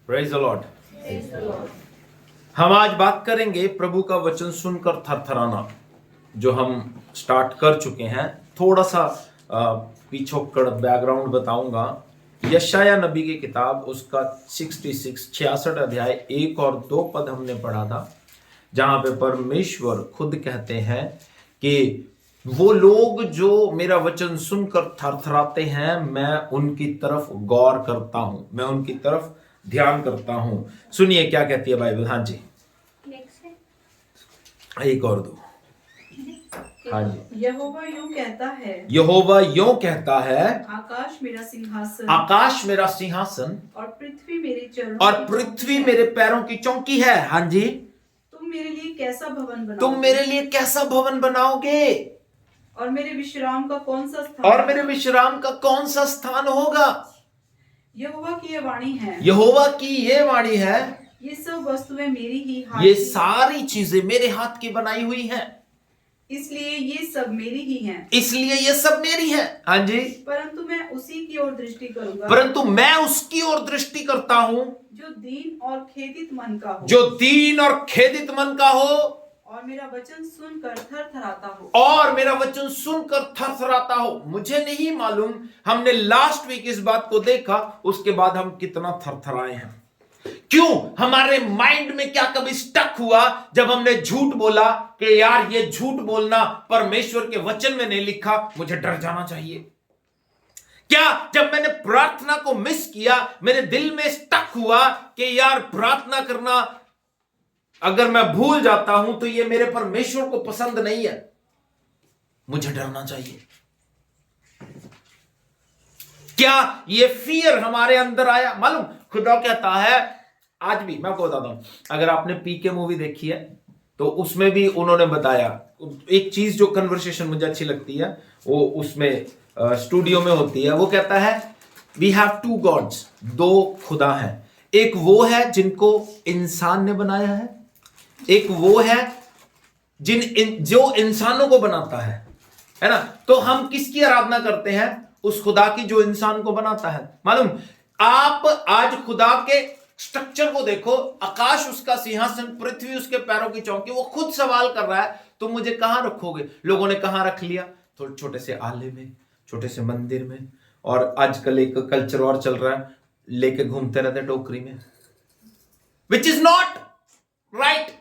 Praise the Lord. हम आज बात करेंगे प्रभु का वचन सुनकर थरथराना, जो हम स्टार्ट कर चुके हैं। थोड़ा सा पिछोकड़ बैकग्राउंड बताऊंगा। यशाया नबी की किताब उसका 66 अध्याय 1 और 2 पद हमने पढ़ा था, जहां पे परमेश्वर खुद कहते हैं कि वो लोग जो मेरा वचन सुनकर थरथराते हैं, मैं उनकी तरफ गौर करता हूं, मैं उनकी तरफ ध्यान करता हूं। सुनिए क्या कहती है बाइबल। हाँ जी, एक और दो। हाँ जी, यहोवा यूं कहता है, यहोवा यूं कहता है, आकाश मेरा सिंहासन, आकाश मेरा सिंहासन और पृथ्वी मेरे चरणों और की पृथ्वी चौकी है। मेरे पैरों की चौकी है। हाँ जी, तुम मेरे लिए कैसा भवन बनाओगे? तुम मेरे लिए कैसा भवन बनाओगे, और मेरे विश्राम का कौन सा स्थान? और मेरे विश्राम का कौन सा स्थान होगा? यहोवा की ये वाणी है, यहोवा की ये वाणी है, ये सब वस्तुएं मेरी ही हाथ ये की, सारी चीजें मेरे हाथ की बनाई हुई हैं, इसलिए ये सब मेरी ही हैं। इसलिए ये सब मेरी है। हाँ जी, परंतु मैं उसी की ओर दृष्टि करूंगा, परंतु मैं उसकी ओर दृष्टि करता हूं जो दीन और खेदित मन का हो, जो दीन और खेदित मन का हो, और मेरा वचन सुनकर थरथराता हो। और मेरा वचन सुनकर थरथराता हो। मुझे नहीं मालूम, हमने लास्ट वीक इस बात को देखा, उसके बाद हम कितना थरथराए हैं। क्यों? हमारे माइंड में क्या कभी स्टक हुआ जब हमने झूठ बोला कि यार ये झूठ बोलना परमेश्वर के वचन में नहीं लिखा, मुझे डर जाना चाहिए? क्या जब मैंने प्रार्थना को मिस किया, मेरे दिल में स्टक हुआ कि यार प्रार्थना करना अगर मैं भूल जाता हूं तो ये मेरे परमेश्वर को पसंद नहीं है, मुझे डरना चाहिए? क्या ये फियर हमारे अंदर आया? मालूम, खुदा कहता है, आज भी मैं आपको बताता हूं, अगर आपने पीके मूवी देखी है तो उसमें भी उन्होंने बताया एक चीज जो कन्वर्सेशन मुझे अच्छी लगती है, वो उसमें स्टूडियो में होती है। वो कहता है वी हैव टू गॉड्स, दो खुदा हैं। एक वो है जिनको इंसान ने बनाया है, एक वो है जो इंसानों को बनाता है ना? तो हम किसकी आराधना करते हैं? उस खुदा की जो इंसान को बनाता है। मालूम, आप आज खुदा के स्ट्रक्चर को देखो, आकाश उसका सिंहासन, पृथ्वी उसके पैरों की चौकी। वो खुद सवाल कर रहा है, तुम मुझे कहां रखोगे? लोगों ने कहां रख लिया? थोड़े छोटे से आले में, छोटे से मंदिर में, और आजकल एक कल्चर और चल रहा है, लेके घूमते रहते टोकरी में, विच इज नॉट राइट।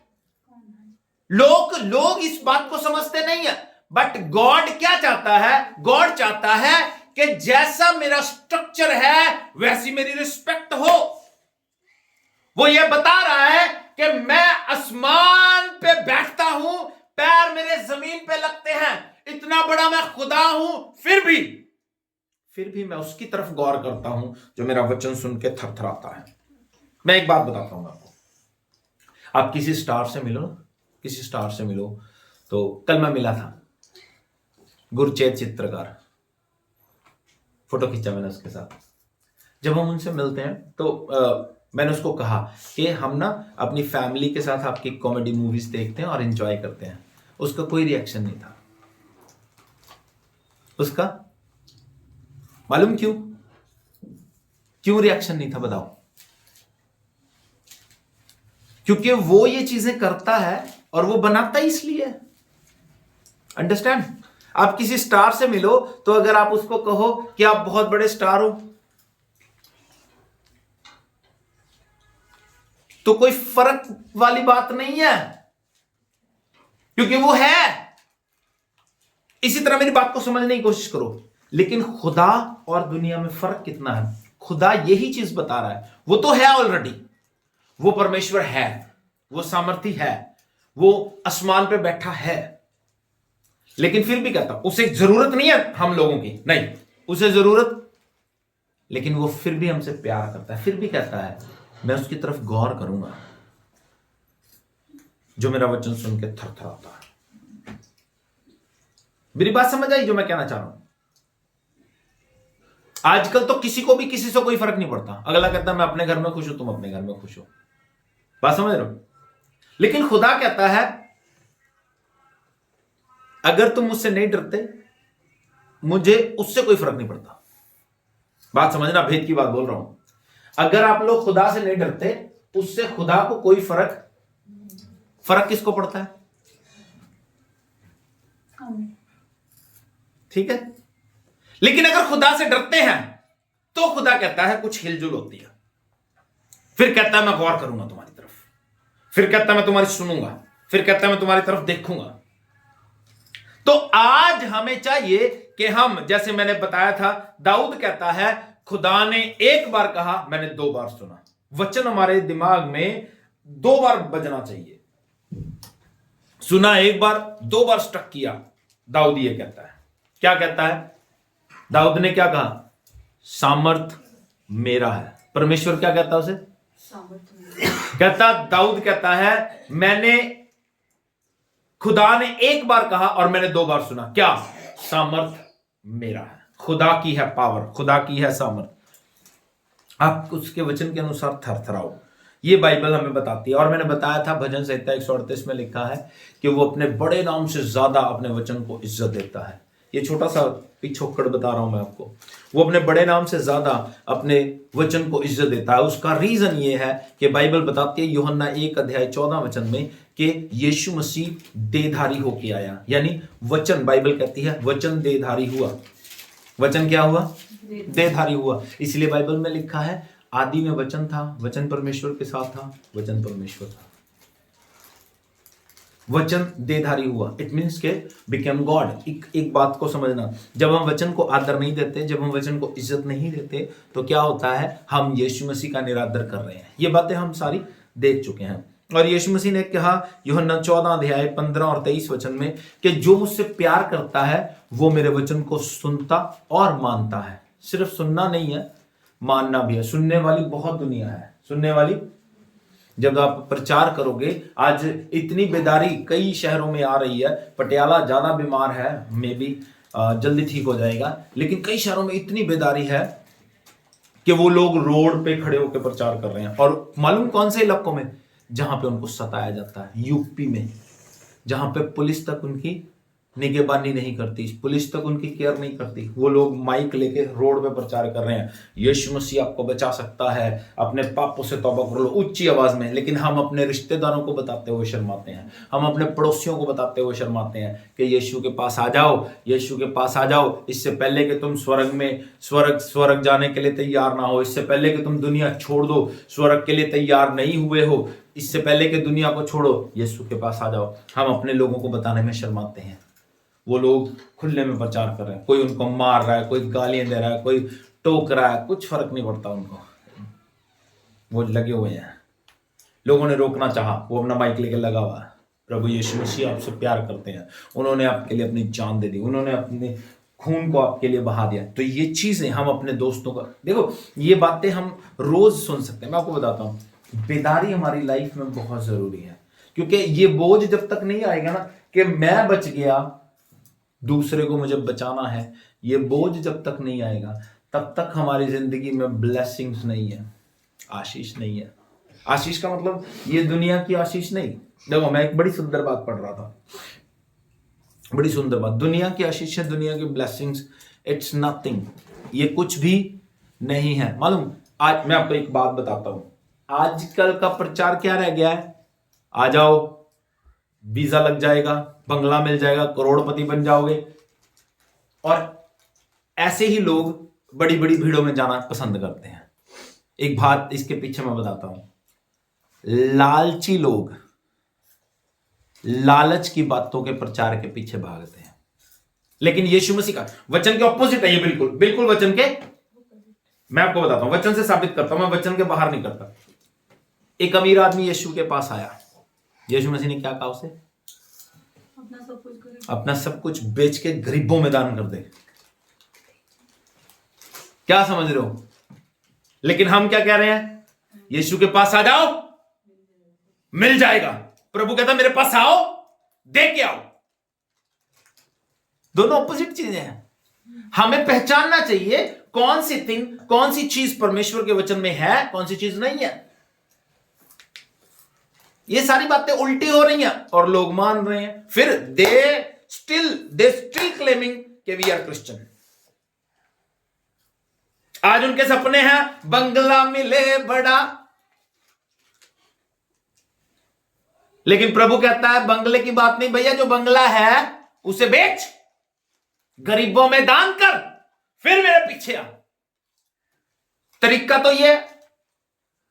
लोग इस बात को समझते नहीं है, बट गॉड क्या चाहता है? गॉड चाहता है कि जैसा मेरा स्ट्रक्चर है वैसी मेरी रिस्पेक्ट हो। वो ये बता रहा है कि मैं आसमान पे बैठता हूं, पैर मेरे जमीन पे लगते हैं, इतना बड़ा मैं खुदा हूं, फिर भी मैं उसकी तरफ गौर करता हूं जो मेरा वचन सुन के थरथराता है। मैं एक बात बताता हूं आपको, आप किसी स्टार से मिलो, किसी स्टार से मिलो, तो कल मैं मिला था गुरचेत चित्रकार, फोटो खींचा मैंने उसके साथ। जब हम उनसे मिलते हैं तो मैंने उसको कहा कि हम ना अपनी फैमिली के साथ आपकी कॉमेडी मूवीज देखते हैं और एंजॉय करते हैं। उसका कोई रिएक्शन नहीं था। उसका मालूम क्यों रिएक्शन नहीं था? बताओ। क्योंकि वो ये चीजें करता है और वो बनाता ही इसलिए। अंडरस्टैंड? आप किसी स्टार से मिलो तो अगर आप उसको कहो कि आप बहुत बड़े स्टार हो, तो कोई फर्क वाली बात नहीं है, क्योंकि वो है। इसी तरह मेरी बात को समझने की कोशिश करो। लेकिन खुदा और दुनिया में फर्क कितना है? खुदा यही चीज बता रहा है, वो तो है ऑलरेडी, वो परमेश्वर है, वो सामर्थी है, वो आसमान पे बैठा है, लेकिन फिर भी कहता उसे जरूरत नहीं है हम लोगों की, नहीं उसे जरूरत, लेकिन वो फिर भी हमसे प्यार करता है। फिर भी कहता है मैं उसकी तरफ गौर करूंगा जो मेरा वचन सुन के थरथराता है। मेरी बात समझ आई जो मैं कहना चाह रहा हूं? आजकल तो किसी को भी किसी से कोई फर्क नहीं पड़ता। अगला कहता है मैं अपने घर में खुश हूं, तुम अपने घर में खुश हो। बात समझ रहे हो? लेकिन खुदा कहता है अगर तुम मुझसे नहीं डरते, मुझे उससे कोई फर्क नहीं पड़ता। बात समझना, भेद की बात बोल रहा हूं। अगर आप लोग खुदा से नहीं डरते, उससे खुदा को कोई फर्क किसको पड़ता है? ठीक है। लेकिन अगर खुदा से डरते हैं तो खुदा कहता है कुछ हिलजुल होती है, फिर कहता है मैं गौर करूंगा तुम्हारी तरफ, फिर कहता है मैं तुम्हारी सुनूंगा, फिर कहता है मैं तुम्हारी तरफ देखूंगा। तो आज हमें चाहिए कि हम, जैसे मैंने बताया था, दाऊद कहता है खुदा ने एक बार कहा, मैंने 2 बार सुना। वचन हमारे दिमाग में 2 बार बजना चाहिए। सुना एक बार, 2 बार स्टक किया। दाऊद ये कहता है, क्या कहता है? दाऊद ने क्या कहा? सामर्थ मेरा है। परमेश्वर क्या कहता है उसे? कहता, दाऊद कहता है मैंने, खुदा ने एक बार कहा और मैंने 2 बार सुना। क्या? सामर्थ मेरा है। खुदा की है पावर, खुदा की है सामर्थ। आप उसके वचन के अनुसार थरथराओ, ये बाइबल हमें बताती है। और मैंने बताया था भजन संहिता 138 में लिखा है कि वो अपने बड़े नाम से ज्यादा अपने वचन को इज्जत देता है। ये छोटा सा पिछोकड़ बता रहा हूं मैं आपको। वो अपने बड़े नाम से ज्यादा अपने वचन को इज्जत देता है। उसका रीजन ये है कि बाइबल बताती है यूहन्ना 1:14 में कि यीशु मसीह देहधारी होके आया, यानी वचन, बाइबल कहती है वचन देहधारी हुआ। वचन क्या हुआ? देहधारी हुआ। इसलिए बाइबल में लिखा है आदि में वचन था, वचन परमेश्वर के साथ था, वचन परमेश्वर था। वचन देहधारी हुआ, इट मीन्स के बिकेम गॉड। एक बात को समझना, जब हम वचन को आदर नहीं देते, जब हम वचन को इज्जत नहीं देते, तो क्या होता है? हम यीशु मसीह का निरादर कर रहे हैं। ये बातें हम सारी देख चुके हैं। और यीशु मसीह ने कहा यूहन्ना 14:15 और 23 में कि जो मुझसे प्यार करता है वो मेरे वचन को सुनता और मानता है। सिर्फ सुनना नहीं है, मानना भी है। सुनने वाली बहुत दुनिया है, सुनने वाली। जब आप प्रचार करोगे, आज इतनी बेदारी कई शहरों में आ रही है। पटियाला ज्यादा बीमार है, मे बी जल्दी ठीक हो जाएगा, लेकिन कई शहरों में इतनी बेदारी है कि वो लोग रोड पे खड़े होकर प्रचार कर रहे हैं। और मालूम कौन से इलाकों में? जहां पे उनको सताया जाता है, यूपी में, जहां पे पुलिस तक उनकी निगहबानी नहीं करती, पुलिस तक उनकी केयर नहीं करती। वो लोग माइक लेके रोड पे प्रचार कर रहे हैं, यीशु मसीह आपको बचा सकता है, अपने पापों से तौबा कर लो, ऊंची आवाज में। लेकिन हम अपने रिश्तेदारों को बताते हुए शर्माते हैं, हम अपने पड़ोसियों को बताते हुए शर्माते हैं कि यीशु के पास आ जाओ, यीशु के पास आ जाओ, इससे पहले कि तुम स्वर्ग जाने के लिए तैयार ना हो, इससे पहले कि तुम दुनिया छोड़ दो, स्वर्ग के लिए तैयार नहीं हुए हो, इससे पहले कि दुनिया को छोड़ो, यीशु के पास आ जाओ। हम अपने लोगों को बताने में शर्माते हैं। वो लोग खुले में प्रचार कर रहे हैं, कोई उनको मार रहा है, कोई गालियां दे रहा है, कोई टोक रहा है, कुछ फर्क नहीं पड़ता उनको। वो लगे हुए हैं। लोगों ने रोकना चाहा, वो अपना माइक लेके लगा हुआ है। प्रभु यीशु मसीह आपसे प्यार करते हैं, उन्होंने आपके लिए अपनी जान दे दी, उन्होंने अपने खून को आपके लिए बहा दिया। तो ये चीजें हम अपने दोस्तों का, देखो ये बातें हम रोज सुन सकते हैं। मैं आपको बताता हूँ, बेदारी हमारी लाइफ में बहुत जरूरी है, क्योंकि ये बोझ जब तक नहीं आएगा ना कि मैं बच गया, दूसरे को मुझे बचाना है, ये बोझ जब तक नहीं आएगा तब तक हमारी जिंदगी में ब्लेसिंग्स नहीं है, आशीष नहीं है। आशीष का मतलब ये दुनिया की आशीष नहीं। देखो मैं एक बड़ी सुंदर बात पढ़ रहा था, बड़ी सुंदर बात। दुनिया की आशीष है, दुनिया की ब्लेसिंग्स, इट्स नथिंग, ये कुछ भी नहीं है। मालूम, आज मैं आपको एक बात बताता हूं, आजकल का प्रचार क्या रह गया है? आ जाओ, वीजा लग जाएगा, बंगला मिल जाएगा, करोड़पति बन जाओगे। और ऐसे ही लोग बड़ी बड़ी भीड़ों में जाना पसंद करते हैं। एक बात इसके पीछे मैं बताता हूं, लालची लोग लालच की बातों के प्रचार के पीछे भागते हैं। लेकिन यीशु मसीह का वचन के ऑपोजिट है ये, बिल्कुल बिल्कुल वचन के। मैं आपको बताता हूं, वचन से साबित करता हूं, मैं वचन के बाहर नहीं करता। एक अमीर आदमी यीशु के पास आया, यीशु मसीह ने क्या कहा उसे? अपना सब कुछ बेच के गरीबों में दान कर दे। क्या समझ रहे हो? लेकिन हम क्या कह रहे हैं? यीशु के पास आ जाओ, मिल जाएगा। प्रभु कहता मेरे पास आओ, दे के आओ। दोनों ऑपोजिट चीजें हैं। हमें पहचानना चाहिए कौन सी थिंग, कौन सी चीज परमेश्वर के वचन में है, कौन सी चीज नहीं है। ये सारी बातें उल्टी हो रही हैं और लोग मान रहे हैं, फिर दे स्टिल क्लेमिंग कि वी आर क्रिश्चियन। आज उनके सपने हैं बंगला मिले बड़ा, लेकिन प्रभु कहता है बंगले की बात नहीं भैया, जो बंगला है उसे बेच, गरीबों में दान कर, फिर मेरे पीछे आ। तरीका तो ये,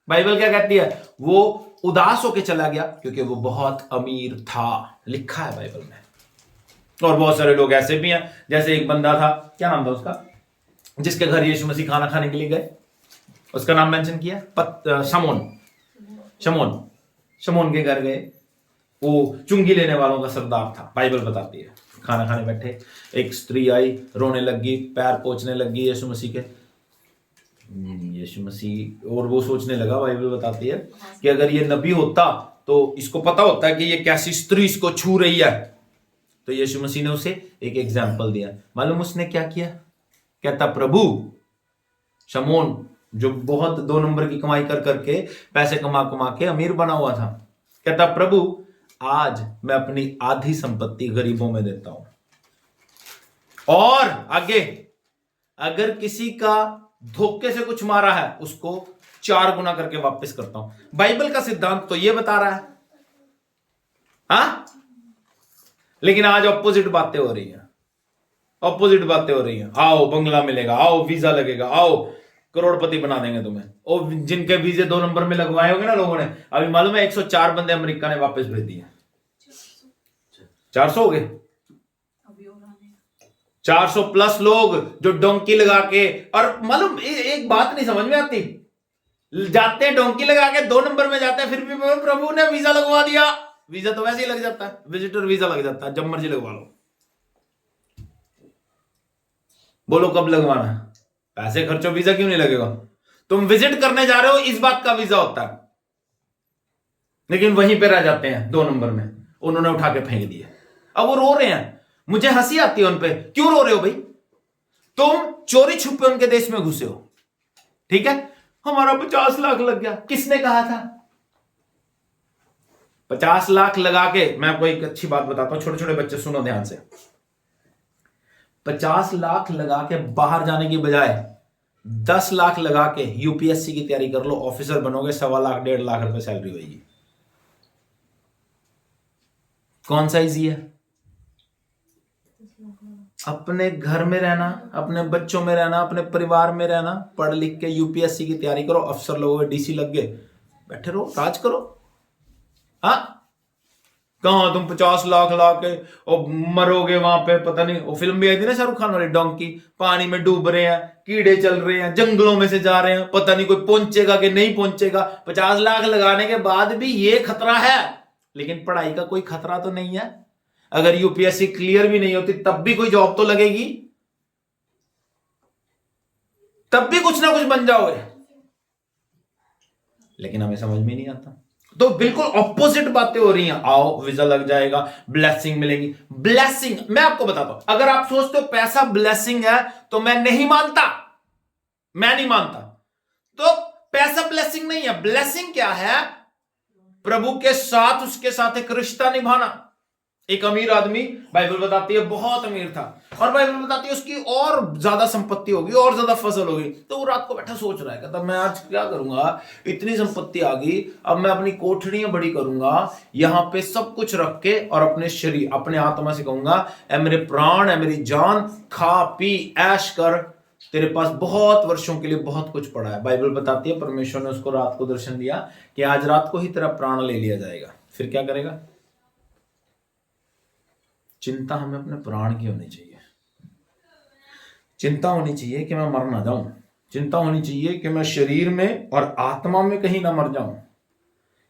बाइबल क्या कहती है, वो उदास होके चला गया क्योंकि वो बहुत अमीर था, लिखा है बाइबल में। और बहुत सारे लोग ऐसे भी हैं, जैसे एक बंदा था, क्या नाम था उसका, जिसके घर यीशु मसीह खाना खाने के लिए गए, उसका नाम मेंशन किया, शमोन के घर गए, वो चुंगी लेने वालों का सरदार था, बाइबल बताती है। खाना खाने बैठे, एक स्त्री आई, रोने लगी, पैर पोंछने लगी यीशु मसीह के, यीशु मसीह, और वो सोचने लगा, बाइबल बताती है कि अगर ये नबी होता तो इसको पता होता है कि ये कैसी स्त्री इसको छू रही है। तो यीशु मसीह ने उसे एक एग्जाम्पल दिया। मालूम उसने क्या किया? कहता प्रभु, शमोन जो बहुत 2 नंबर की कमाई कर करके पैसे कमा कमा के अमीर बना हुआ था, कहता प्रभु आज मैं अपनी आधी संपत्ति गरीबों में देता हूं, और आगे अगर किसी का धोखे से कुछ मारा है उसको 4 गुना करके वापस करता हूं। बाइबल का सिद्धांत तो ये बता रहा है, हाँ? लेकिन आज ऑपोजिट बातें हो रही हैं, आओ बंगला मिलेगा, आओ वीजा लगेगा, आओ करोड़पति बना देंगे तुम्हें। और जिनके वीजे 2 नंबर में लगवाए होंगे ना लोगों ने, अभी मालूम है 104 बंदे अमेरिका ने वापस भेज दिए। 400 हो गए, 400 प्लस लोग जो डोंकी लगा के, और मालूम एक बात नहीं समझ में आती, जाते हैं डोंकी लगा के 2 नंबर में जाते हैं, फिर भी प्रभु ने वीजा लगवा दिया। वीजा तो वैसे ही लग जाता है, विजिटर वीजा लग जाता है, जब मर्जी लगवा लो। बोलो कब लगवाना है? पैसे खर्चो, वीजा क्यों नहीं लगेगा? तुम विजिट करने जा रहे हो, इस बात का वीजा होता है, लेकिन वहीं पे रह जाते हैं 2 नंबर में, उन्होंने उठा के फेंक दिए। अब वो रो रहे हैं, मुझे हंसी आती है उन पे। क्यों रो रहे हो भाई? तुम चोरी छुपे उनके देश में घुसे हो, ठीक है? हमारा 50 लाख लग गया। किसने कहा था? 50 लाख लगा के, मैं आपको एक अच्छी बात बताता हूं, छोटे छोटे बच्चे सुनो ध्यान से। 50 लाख लगा के बाहर जाने की बजाय 10 लाख लगा के यूपीएससी की तैयारी कर लो, ऑफिसर बनोगे, 1.25 लाख 1.5 लाख रुपए सैलरी होगी। कौन सा इजी है? अपने घर में रहना, अपने बच्चों में रहना, अपने परिवार में रहना, पढ़ लिख के यूपीएससी की तैयारी करो, अफसर लोगों, डीसी लग गए, बैठे रहो, राज करो। हाँ, कहां तुम 50 लाख ला के और मरोगे वहां पे। पता नहीं, वो फिल्म भी आई थी ना शाहरुख खान वाली, डोंकी, पानी में डूब रहे हैं, कीड़े चल रहे हैं, जंगलों में से जा रहे हैं, पता नहीं कोई पहुंचेगा कि नहीं पहुंचेगा। 50 लाख लगाने के बाद भी ये खतरा है, लेकिन पढ़ाई का कोई खतरा तो नहीं है। अगर यूपीएससी क्लियर भी नहीं होती तब भी कोई जॉब तो लगेगी, तब भी कुछ ना कुछ बन जाओगे, लेकिन हमें समझ में नहीं आता। तो बिल्कुल ऑपोजिट बातें हो रही हैं। आओ वीजा लग जाएगा, ब्लेसिंग मिलेगी। ब्लेसिंग मैं आपको बताता हूं, अगर आप सोचते हो पैसा ब्लेसिंग है तो मैं नहीं मानता। तो पैसा ब्लेसिंग नहीं है। ब्लेसिंग क्या है? प्रभु के साथ, उसके साथ एक रिश्ता निभाना। एक अमीर आदमी, बाइबल बताती है बहुत अमीर था, और बाइबल बताती है उसकी और ज्यादा संपत्ति होगी, और ज्यादा फसल होगी। तो वो रात को बैठा सोच रहा है, कहता मैं आज क्या करूंगा, इतनी संपत्ति आ गई, अब मैं अपनी कोठरियां बड़ी करूंगा, यहां पे सब कुछ रख के, और अपने शरीर, अपने आत्मा से कहूंगा, ए मेरे प्राण, ए मेरी जान, खा पी ऐश कर, तेरे पास बहुत वर्षों के लिए बहुत कुछ पड़ा है। बाइबल बताती है परमेश्वर ने उसको रात को दर्शन दिया कि आज रात को ही तेरा प्राण ले लिया जाएगा। फिर क्या करेगा? चिंता हमें अपने प्राण की होनी चाहिए। चिंता होनी चाहिए कि मैं मर ना जाऊं, चिंता होनी चाहिए कि मैं शरीर में और आत्मा में कहीं ना मर जाऊं।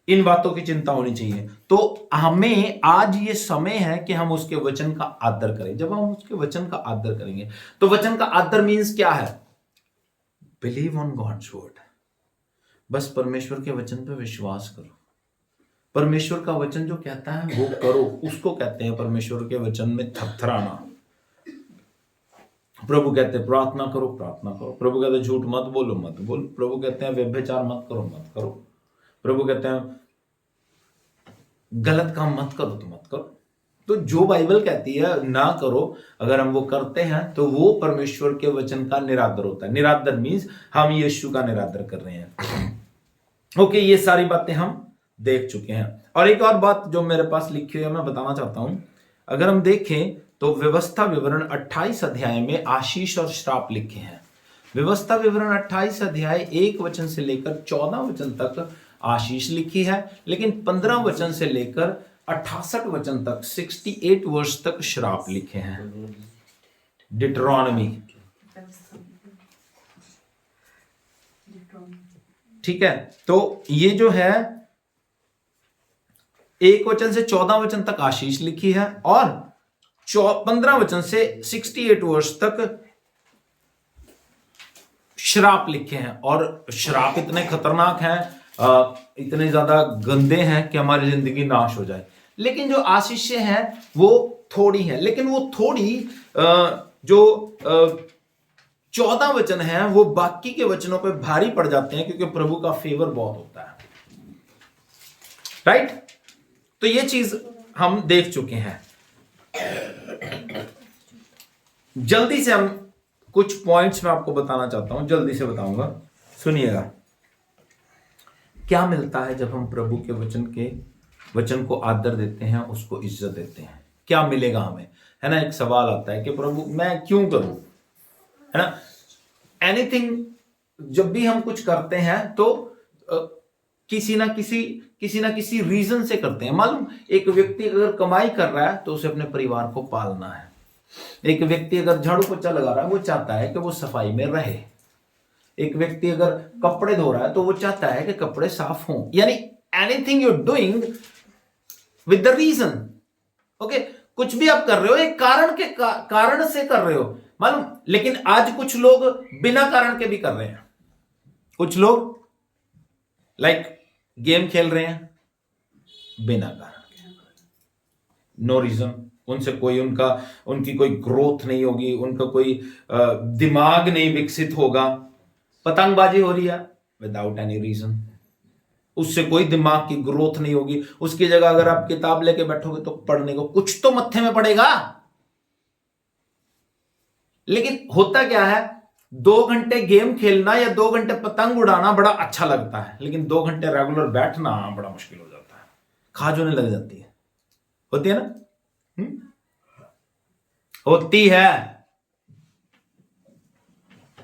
इन बातों की चिंता होनी चाहिए। तो हमें आज ये समय है कि हम उसके वचन का आदर करें। जब हम उसके वचन का आदर करेंगे, तो वचन का आदर मीन्स क्या है? Believe on God's word. बस परमेश्वर के वचन पर विश्वास करो। परमेश्वर का वचन जो कहता है वो करो, उसको कहते हैं परमेश्वर के वचन में थरथराना। प्रभु कहते हैं प्रार्थना करो, प्रार्थना करो। प्रभु कहते हैं झूठ मत बोलो, मत बोलो। प्रभु कहते हैं व्यभिचार मत करो, मत करो। प्रभु कहते हैं गलत काम मत करो, तो मत करो। तो जो बाइबल कहती है ना करो, अगर हम वो करते हैं तो वो परमेश्वर के वचन का निरादर होता है। निरादर मीन्स हम यीशु का निरादर कर रहे हैं। ओके, ये सारी बातें हम देख चुके हैं। और एक और बात जो मेरे पास लिखी हुई है मैं बताना चाहता हूं। अगर हम देखें तो व्यवस्था विवरण 28 अध्याय में आशीष और श्राप लिखे हैं। व्यवस्था विवरण 28 अध्याय 1 वचन से लेकर 14 वचन तक आशीष लिखी है, लेकिन 15 वचन से लेकर 68 वचन तक 68 वर्ष तक श्राप लिखे हैं। डिट्रोनॉमी, ठीक है। तो ये जो है 1 वचन से 14 वचन तक आशीष लिखी है और 15 वचन से 68 वर्ष तक श्राप लिखे हैं। और श्राप इतने खतरनाक हैं, इतने ज्यादा गंदे हैं कि हमारी जिंदगी नाश हो जाए। लेकिन जो आशीषें हैं वो थोड़ी हैं, लेकिन वो थोड़ी जो 14 वचन हैं वो बाकी के वचनों पे भारी पड़ जाते हैं, क्योंकि प्रभु का फेवर बहुत होता है। राइट? तो ये चीज हम देख चुके हैं। जल्दी से हम कुछ पॉइंट्स मैं आपको बताना चाहता हूं, जल्दी से बताऊंगा, सुनिएगा। क्या मिलता है जब हम प्रभु के वचन को आदर देते हैं, उसको इज्जत देते हैं? क्या मिलेगा हमें? है ना, एक सवाल आता है कि प्रभु मैं क्यों करूं, है ना। एनीथिंग, जब भी हम कुछ करते हैं तो किसी ना किसी रीजन से करते हैं। मालूम, एक व्यक्ति अगर कमाई कर रहा है तो उसे अपने परिवार को पालना है। एक व्यक्ति अगर झाड़ू पोछा लगा रहा है, वो चाहता है कि वो सफाई में रहे। एक व्यक्ति अगर कपड़े धो रहा है तो वो चाहता है कि कपड़े साफ हों। यानी anything you doing with the reason. Okay, कुछ भी आप कर रहे हो एक कारण से कर रहे हो, मालूम। लेकिन आज कुछ लोग बिना कारण के भी कर रहे हैं। कुछ लोग लाइक गेम खेल रहे हैं बिना कारण, नो रीजन। उनसे कोई उनकी कोई ग्रोथ नहीं होगी, उनका कोई दिमाग नहीं विकसित होगा। पतंगबाजी हो रही है विदाउट एनी रीजन, उससे कोई दिमाग की ग्रोथ नहीं होगी। उसकी जगह अगर आप किताब लेके बैठोगे तो पढ़ने को कुछ तो मत्थे में पड़ेगा। लेकिन होता क्या है, 2 घंटे गेम खेलना या 2 घंटे पतंग उड़ाना बड़ा अच्छा लगता है, लेकिन 2 घंटे रेगुलर बैठना बड़ा मुश्किल हो जाता है। खाज होने लग जाती है, होती है ना। होती है,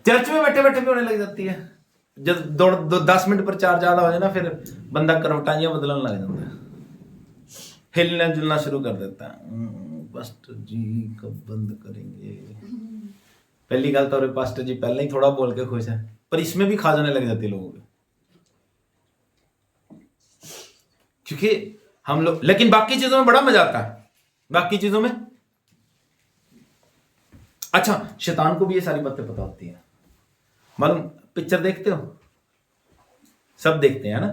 चर्च में बैठे बैठे भी होने लग जाती है। जब 10 मिनट पर 4 ज्यादा हो जाए ना, फिर बंदा करवटाइयां बदलने लग जाता है, हिलना जुलना शुरू कर देता है। पास्टर जी कब बंद करेंगे? पहली गल तो पास्टर जी पहले ही थोड़ा बोल के खुश है, पर इसमें भी खा जाने लग जाती है लोगों को, क्योंकि हम लोग। लेकिन बाकी चीजों में बड़ा मजा आता है, बाकी चीजों में। अच्छा, शैतान को भी ये सारी बातें पता होती है। मालूम, पिक्चर देखते हो, सब देखते हैं ना,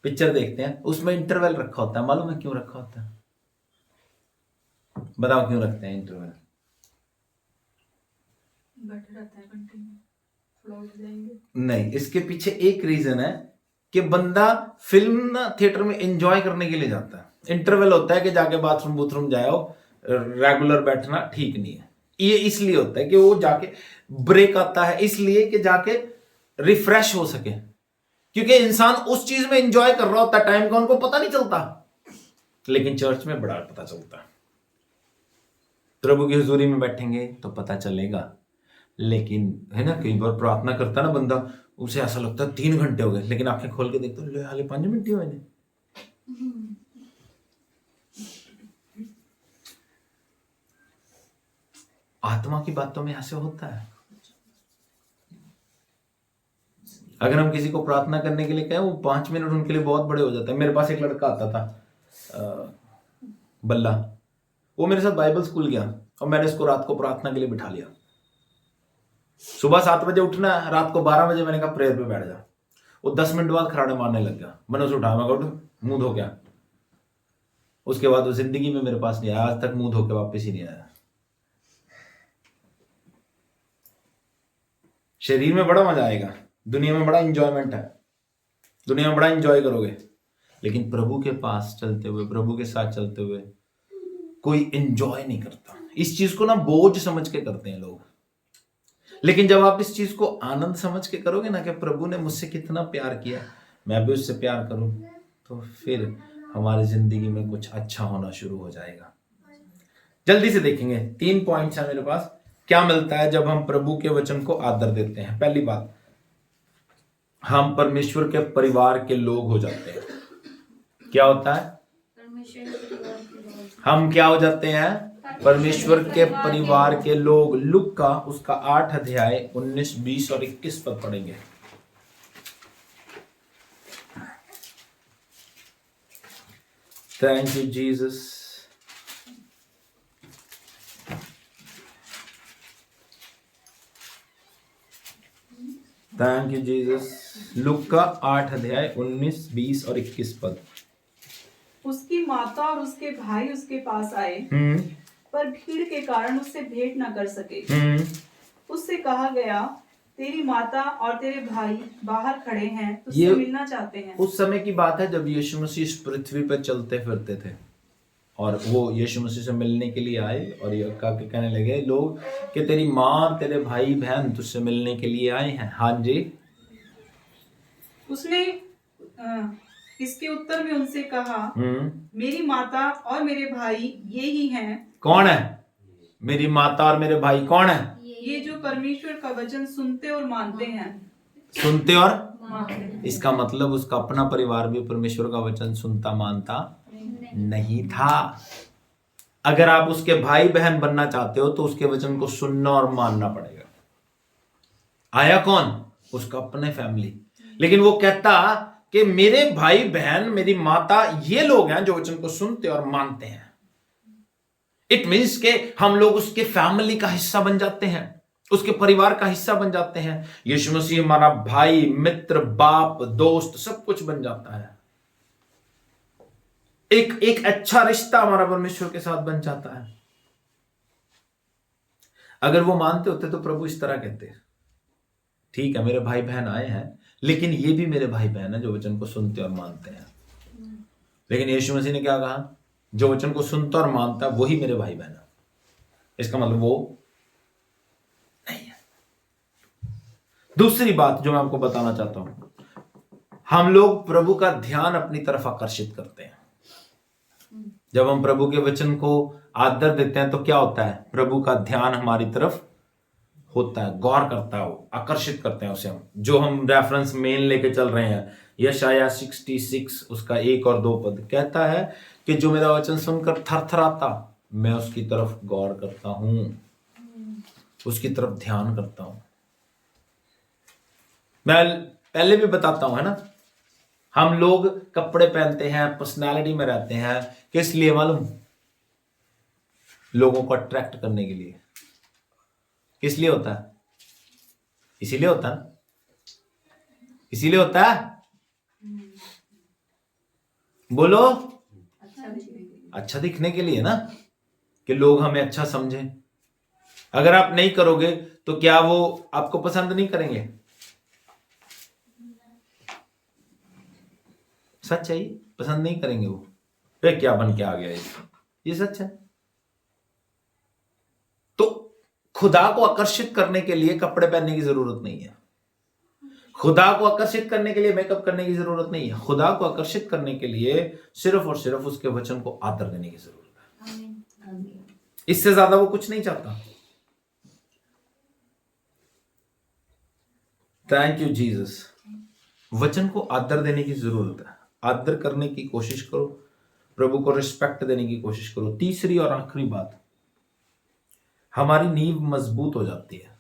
पिक्चर देखते हैं, उसमें इंटरवल रखा होता है। मालूम है क्यों रखा होता है? बताओ क्यों रखते हैं इंटरवल? बैठे रहता है कंटिन्यू, फ्लो हो जाएंगे। नहीं, इसके पीछे एक रीजन है कि बंदा फिल्म थिएटर में एंजॉय करने के लिए जाता है। इंटरवल होता है कि जाके बाथरूम जाओ, रेगुलर बैठना ठीक नहीं है। ये इसलिए होता है कि वो जाके ब्रेक आता है, इसलिए कि जाके रिफ्रेश हो सके, क्योंकि इंसान उस चीज में एंजॉय कर रहा होता है, टाइम का उनको पता नहीं चलता। लेकिन चर्च में बड़ा पता चलता है। प्रभु की हुजूरी में बैठेंगे तो पता चलेगा। लेकिन है ना, कई बार प्रार्थना करता ना बंदा, उसे ऐसा लगता है 3 घंटे हो गए, लेकिन आंखें खोल के देखते हो हाले 5 मिनट ही हुए। आत्मा की बातों में ऐसे होता है। अगर हम किसी को प्रार्थना करने के लिए कहें, वो 5 मिनट उनके लिए बहुत बड़े हो जाते हैं। मेरे पास एक लड़का आता था बल्ला, वो मेरे साथ बाइबल स्कूल गया और मैंने उसको रात को प्रार्थना के लिए बिठा लिया। सुबह 7 बजे उठना, रात को 12 बजे मैंने कहा प्रेयर पे बैठ जा। वो 10 मिनट बाद खराड़े मारने लग गया। मैंने उसे उठाया, मैं उठ, मुंह धो गया। उसके बाद वो जिंदगी में मेरे पास नहीं आया, आज तक मुंह धो के वापस ही नहीं आया। शरीर में बड़ा मजा आएगा, दुनिया में बड़ा इंजॉयमेंट है, दुनिया में बड़ा इंजॉय करोगे, लेकिन प्रभु के पास चलते हुए, प्रभु के साथ चलते हुए कोई एंजॉय नहीं करता। इस चीज को ना बोझ समझ के करते हैं लोग। लेकिन जब आप इस चीज को आनंद समझ के करोगे ना कि प्रभु ने मुझसे कितना प्यार किया, मैं भी उससे प्यार करूं, तो फिर हमारी जिंदगी में कुछ अच्छा होना शुरू हो जाएगा। जल्दी से देखेंगे, 3 पॉइंट्स है मेरे पास। क्या मिलता है जब हम प्रभु के वचन को आदर देते हैं? पहली बात, हम परमेश्वर के परिवार के लोग हो जाते हैं। क्या होता है? हम क्या हो जाते हैं? परमेश्वर के परिवार के लोग। लूका उसका 8 अध्याय 19, 20 और 21 पद पढ़ेंगे। Thank you Jesus. Thank you Jesus. लूका 8 अध्याय 19, 20 और 21 पद। उसकी माता और उसके भाई उसके पास आए, पर भीड़ के कारण उससे भेंट न कर सके। उससे कहा गया, तेरी माता और तेरे भाई बाहर खड़े हैं, तुझसे मिलना चाहते हैं। उस समय की बात है जब यीशु मसीह इस पृथ्वी पर चलते फिरते थे, और वो यीशु मसीह से मिलने के लिए आए और ये कहने लगे लोग कि तेरी माँ तेरे भाई बहन तुझसे मिलने के लिए आए हैं। हाँ जी। उसने इसके उत्तर में उनसे कहा, मेरी माता और मेरे भाई ये ही हैं। कौन है मेरी माता और मेरे भाई? कौन है? ये जो परमेश्वर का वचन सुनते और मानते हैं। सुनते और मानते। इसका मतलब उसका अपना परिवार भी परमेश्वर का वचन सुनता मानता नहीं था। अगर आप उसके भाई बहन बनना चाहते हो तो उसके वचन को सुनना और मानना पड़ेगा। आया कौन? उसका अपने फैमिली। लेकिन वो कहता कि मेरे भाई बहन मेरी माता ये लोग हैं जो वचन को सुनते और मानते हैं। इट मीन्स के हम लोग उसके फैमिली का हिस्सा बन जाते हैं, उसके परिवार का हिस्सा बन जाते हैं। यीशु मसीह हमारा भाई, मित्र, बाप, दोस्त सब कुछ बन जाता है। एक अच्छा रिश्ता हमारा परमेश्वर के साथ बन जाता है। अगर वो मानते होते तो प्रभु इस तरह कहते, ठीक है मेरे भाई बहन आए हैं, लेकिन ये भी मेरे भाई बहन है जो वचन को सुनते और मानते हैं। लेकिन यीशु मसीह ने क्या कहा? जो वचन को सुनता और मानता है वही मेरे भाई बहन है। इसका मतलब वो नहीं है। दूसरी बात जो मैं आपको बताना चाहता हूं, हम लोग प्रभु का ध्यान अपनी तरफ आकर्षित करते हैं। जब हम प्रभु के वचन को आदर देते हैं तो क्या होता है? प्रभु का ध्यान हमारी तरफ होता है, गौर करता है, आकर्षित करते हैं उसे। हम जो हम रेफरेंस मेन लेके चल रहे हैं, यशाया 66 उसका 1 और 2 पद कहता है कि जो मेरा वचन सुनकर थरथराता, मैं उसकी तरफ गौर करता हूं, उसकी तरफ ध्यान करता हूं। मैं पहले भी बताता हूं, है ना, हम लोग कपड़े पहनते हैं, पर्सनालिटी में रहते हैं, किस लिए मालूम? लोगों को अट्रैक्ट करने के लिए। किस लिए होता है? इसीलिए होता है, इसीलिए होता है। बोलो, अच्छा दिखने के लिए ना, कि लोग हमें अच्छा समझें। अगर आप नहीं करोगे तो क्या वो आपको पसंद नहीं करेंगे? सच है, पसंद नहीं करेंगे वो। फिर क्या बन के आ गया ये सच है। तो खुदा को आकर्षित करने के लिए कपड़े पहनने की जरूरत नहीं है। खुदा को आकर्षित करने के लिए मेकअप करने की जरूरत नहीं है। खुदा को आकर्षित करने के लिए सिर्फ और सिर्फ उसके वचन को आदर देने की जरूरत है। इससे ज्यादा वो कुछ नहीं चाहता। Thank you Jesus. वचन को आदर देने की जरूरत है। आदर करने की कोशिश करो, प्रभु को रिस्पेक्ट देने की कोशिश करो। तीसरी और आखिरी बात, हमारी नींव मजबूत हो जाती है।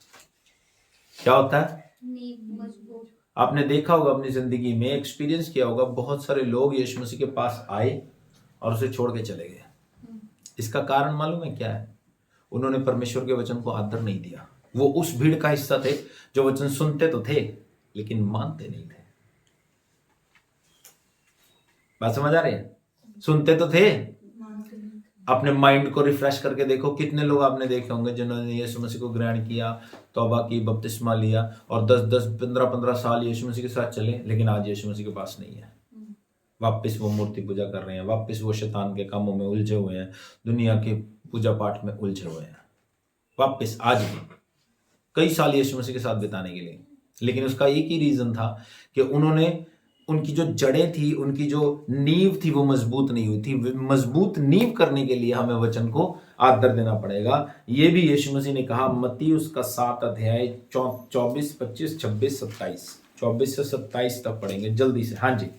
क्या होता है? नींव मजबूत। आपने देखा होगा अपनी जिंदगी में, एक्सपीरियंस किया होगा, बहुत सारे लोग यीशु मसीह के पास आए और उसे छोड़ के चले गए। इसका कारण मालूम है क्या है? उन्होंने परमेश्वर के वचन को आदर नहीं दिया। वो उस भीड़ का हिस्सा थे जो वचन सुनते तो थे लेकिन मानते नहीं थे। बात समझ आ रही है? सुनते तो थे, अपने माइंड को रिफ्रेश करके देखो, कितने लोग आपने देखे होंगे जिन्होंने यीशु मसीह को ग्रहण किया, तौबा की, बपतिस्मा लिया और 10-10, 15-15 साल यीशु मसीह के साथ चले, लेकिन आज यीशु मसीह के पास नहीं है। वापस वो मूर्ति पूजा कर रहे हैं, वापस वो शैतान के कामों में उलझे हुए हैं, दुनिया के पूजा पाठ में उलझे हुए हैं, वापस आज भी कई साल यीशु मसीह के साथ बिताने के लिए। लेकिन उसका एक ही रीजन था कि उन्होंने, उनकी जो जड़ें थी, उनकी जो नींव थी वो मजबूत नहीं हुई थी। मजबूत नींव करने के लिए हमें वचन को आदर देना पड़ेगा। ये भी यीशु मसीह ने कहा, मत्ती उसका 7 अध्याय 24, 25, 26, 27, 24 से 27 तक पढ़ेंगे जल्दी से। हाँ जी।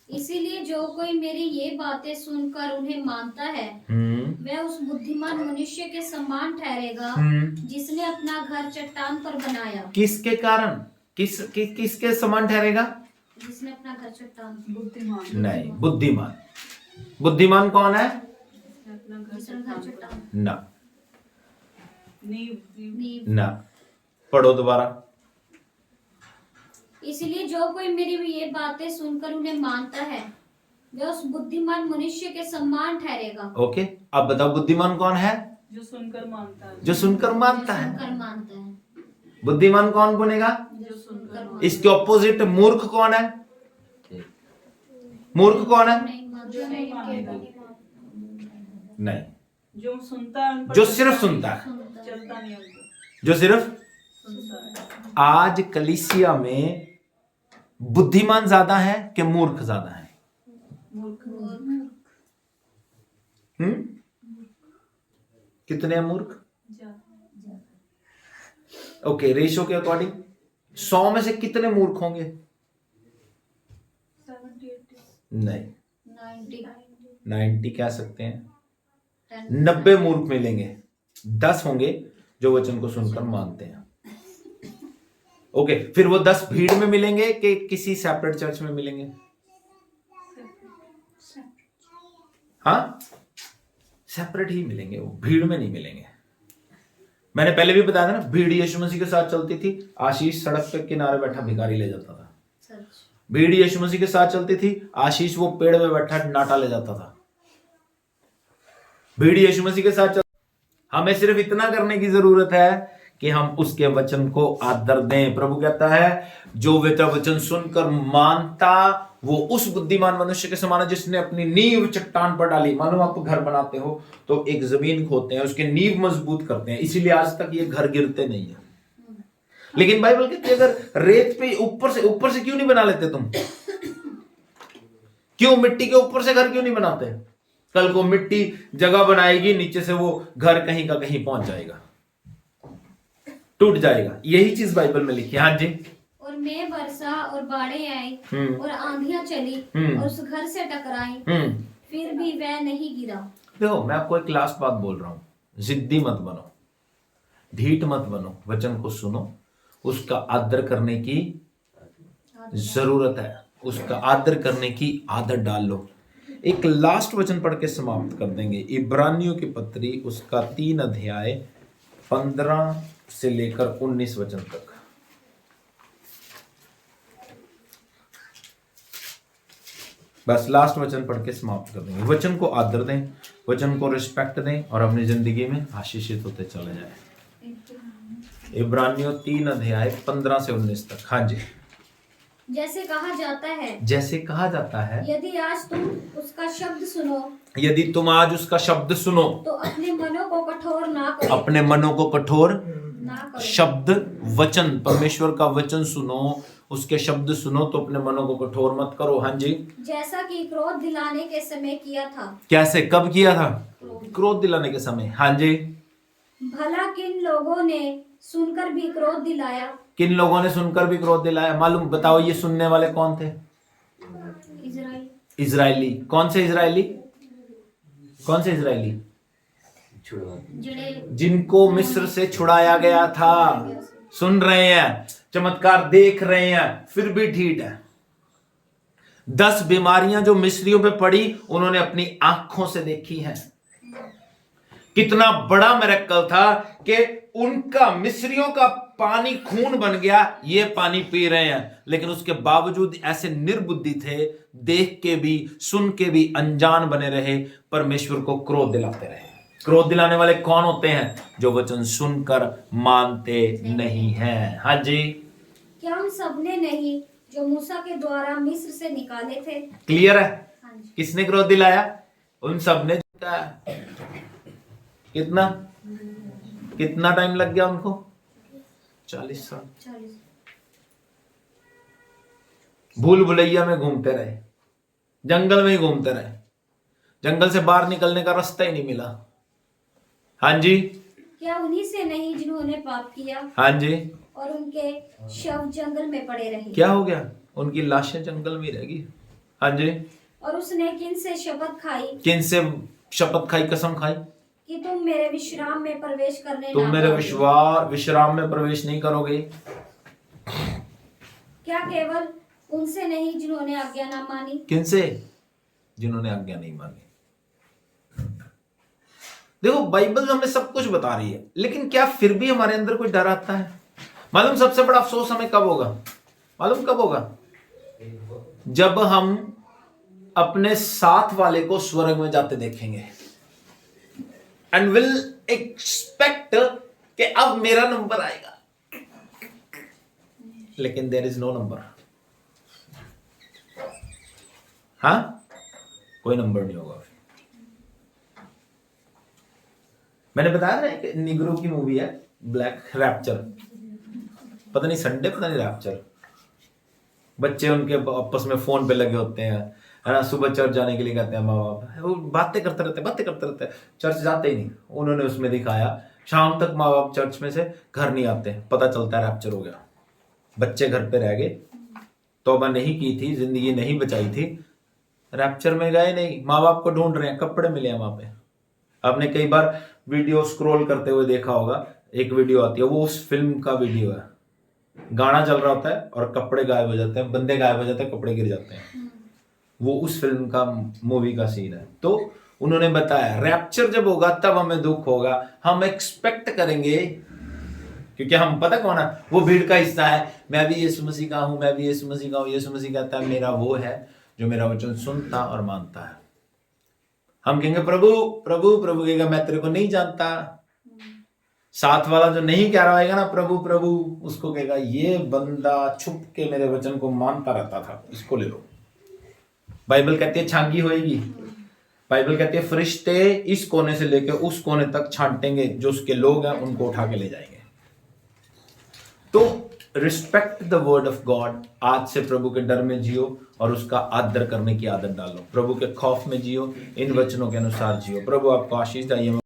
इसीलिए जो कोई मेरी ये बातें सुनकर उन्हें मानता है वह उस बुद्धिमान मनुष्य के समान ठहरेगा जिसने अपना घर चट्टान पर बनाया। किसके कारण? किसके समान ठहरेगा? जिसने अपना घर चट्टान। बुद्धिमान नहीं, बुद्धिमान। बुद्धिमान कौन है? अपना घर जिसने घर चट्टान। ना नींव ना, पढ़ो दोबारा। इसलिए जो कोई मेरी ये बातें सुनकर उन्हें मानता है वह उस बुद्धिमान मनुष्य के समान ठहरेगा। ओके, अब बताओ बुद्धिमान कौन है? जो सुनकर मानता है। जो सुनकर मानता है। सुनकर मानता है। बुद्धिमान कौन बनेगा? जो सुनकर इसके ऑपोजिट मूर्ख कौन है? मूर्ख कौन है? जो नहीं मानता, नहीं, जो सुनता है उन पर जो सिर्फ सुनता है, चलता नहीं उनको, जो सिर्फ। सुनता है। आज कलीसिया में बुद्धिमान ज्यादा है कि मूर्ख ज्यादा है? मूर्ख कितने हैं मूर्ख? जा ओके, रेशो के अकॉर्डिंग 100 में से कितने मूर्ख होंगे? 70, 80 नहीं, 90 90 कह सकते हैं। 90 मूर्ख मिलेंगे, 10 होंगे जो वचन को सुनकर मानते हैं। ओके, फिर वो 10 भीड़ में मिलेंगे कि किसी सेपरेट चर्च में मिलेंगे? हाँ, सेपरेट ही मिलेंगे, वो भीड़ में नहीं मिलेंगे। मैंने पहले भी बताया था ना, भीड़ यीशु मसीह के साथ चलती थी, आशीष सड़क पे किनारे बैठा भिखारी ले जाता था। सच। भीड़ यीशु मसीह के साथ चलती थी, आशीष वो पेड़ में बैठा नाटा ले जाता था। भीड़ यीशु मसीह के साथ हमें सिर्फ इतना करने की जरूरत है कि हम उसके वचन को आदर दें। प्रभु कहता है, जो वचन सुनकर मानता वो उस बुद्धिमान मनुष्य के समान है जिसने अपनी नींव चट्टान पर डाली। मानो आप घर बनाते हो तो एक जमीन खोदते हैं, उसकी नींव मजबूत करते हैं, इसीलिए आज तक ये घर गिरते नहीं है। लेकिन बाइबल कहती है, अगर रेत पे ऊपर से क्यों नहीं बना लेते तुम? क्यों मिट्टी के ऊपर से घर क्यों नहीं बनाते? कल को मिट्टी जगह बनाएगी, नीचे से वो घर कहीं का कहीं पहुंच जाएगा, टूट जाएगा। यही चीज बाइबल में लिखी है। हाँ जी। और मैं वर्षा और बाढ़ें आई और आंधियां चली और उस घर से टकराई, फिर भी वह नहीं गिरा। देखो, मैं आपको एक लास्ट बात बोल रहा हूं, जिद्दी मत बनो, ढीठ मत बनो, वचन को सुनो, उसका आदर करने की जरूरत है, उसका आदर करने की आदत डाल लो। एक लास्ट वचन पढ़ के समाप्त कर देंगे, इब्रानियों की पत्री उसका 3 अध्याय 15 से लेकर 19 वचन तक। बस लास्ट वचन पढ़ के समाप्त कर देंगे। वचन को आदर दें, वचन को रिस्पेक्ट दें और अपनी जिंदगी में आशीषित होते चले जाएं। इब्रानियों 3 अध्याय 15 से 19 तक। हाँ जी। जैसे कहा जाता है, यदि आज तुम उसका शब्द सुनो, यदि तुम आज उसका शब्द सुनो तो अपने मनों को कठोर ना करो। अपने मनों को कठोर ना करो। शब्द, वचन, परमेश्वर का वचन सुनो, उसके शब्द सुनो तो अपने मनों को कठोर मत करो। हाँ जी। जैसा कि क्रोध दिलाने के समय किया था। कैसे, कब किया था? क्रोध दिलाने के समय। हाँ जी। भला किन लोगों ने सुनकर भी क्रोध दिलाया। किन लोगों ने सुनकर भी क्रोध दिलाया? मालूम, बताओ ये सुनने वाले कौन थे? इजराइली। कौन से इजराइली? कौन से इजराइली? जिनको मिस्र से छुड़ाया गया था। सुन रहे हैं, चमत्कार देख रहे हैं, फिर भी ढीठ है। 10 बीमारियां जो मिस्रियों पे पड़ी उन्होंने अपनी आंखों से देखी हैं। कितना बड़ा मिरेकल था कि उनका, मिस्रियों का पानी खून बन गया, ये पानी पी रहे हैं। लेकिन उसके बावजूद ऐसे निर्बुद्धि थे, देख के भी सुन के भी अनजान बने रहे, परमेश्वर को क्रोध दिलाते रहे। क्रोध दिलाने वाले कौन होते हैं? जो वचन सुनकर मानते नहीं हैं। हाँ जी। क्या हम सबने नहीं जो मूसा के द्वारा मिस्र से निकाले थे? क्लियर है? हाँ जी। किसने क्रोध दिलाया? उन सब ने। कितना कितना टाइम लग गया उनको? 40 साल। 40। भूल भुलैया में घूमते रहे, जंगल में ही घूमते रहे, जंगल से बाहर निकलने का रास्ता ही नहीं मिला। हाँ जी, क्या उन्हीं से नहीं जिन्होंने पाप किया हाँ जी। और उनके शव जंगल में पड़े रहे? क्या हो गया? उनकी लाशें जंगल में ही रहेगी। हाँ जी। और उसने किन से शपथ खाई? किन से शपथ खाई, कसम खाई? कि तुम मेरे विश्राम में प्रवेश करने तुम ना मेरे पाओगे। विश्राम में प्रवेश नहीं करोगे। क्या केवल उनसे नहीं जिन्होंने आज्ञा ना मानी? किन से? जिन्होंने आज्ञा नहीं मानी। देखो, बाइबल हमें सब कुछ बता रही है, लेकिन क्या फिर भी हमारे अंदर कोई डर आता है? मालूम सबसे बड़ा अफसोस हमें कब होगा? मालूम कब होगा? जब हम अपने साथ वाले को स्वर्ग में जाते देखेंगे एंड विल एक्सपेक्ट कि अब मेरा नंबर आएगा, लेकिन देयर इज नो नंबर। हाँ, कोई नंबर नहीं होगा। मैंने बताया ना, एक निग्रो की मूवी है ब्लैक रैप्चर, पता नहीं संडे, पता नहीं रैप्चर। बच्चे उनके आपस में फोन पे लगे होते हैं, है ना, सुबह चर्च जाने के लिए कहते हैं माँ बाप, वो बातें करते रहते हैं, चर्च जाते ही नहीं। उन्होंने उसमें दिखाया शाम तक माँ बाप चर्च में से घर नहीं आते, पता चलता है रैप्चर हो गया। बच्चे घर पे रह गए, तौबा नहीं की थी, जिंदगी नहीं बचाई थी, रैप्चर में गए नहीं, माँ बाप को ढूंढ रहे हैं, कपड़े मिले हैं वहां पे। आपने कई बार वीडियो स्क्रॉल करते हुए देखा होगा, एक वीडियो आती है, वो उस फिल्म का वीडियो है, गाना चल रहा होता है और कपड़े गायब हो जाते हैं, बंदे गायब हो जाते हैं, कपड़े गिर जाते हैं। वो उस फिल्म का, मूवी का सीन है। तो उन्होंने बताया रैप्चर जब होगा तब हमें दुख होगा, हम एक्सपेक्ट करेंगे, क्योंकि हम पता कौन है, वो भीड़ का हिस्सा है। मैं भी यीशु मसीह का हूं, मैं भी यीशु मसीह का हूं। यीशु मसीह कहता है मेरा वो है जो मेरा वचन सुनता और मानता है। हम कहेंगे प्रभु प्रभु प्रभु, कहेगा मैं तेरे को नहीं जानता। साथ वाला जो नहीं कह रहा होगा ना प्रभु प्रभु, उसको कहेगा ये बंदा छुप के मेरे वचन को मानता रहता था, इसको ले लो। बाइबल कहती है छांगी होएगी। बाइबल कहती है फरिश्ते इस कोने से लेकर उस कोने तक छांटेंगे, जो उसके लोग हैं उनको उठा के ले जाएंगे। तो respect the word of God. आज से प्रभु के डर में जियो और उसका आदर करने की आदत डालो। प्रभु के खौफ में जियो, इन वचनों के अनुसार जियो। प्रभु आपको आशीष दे।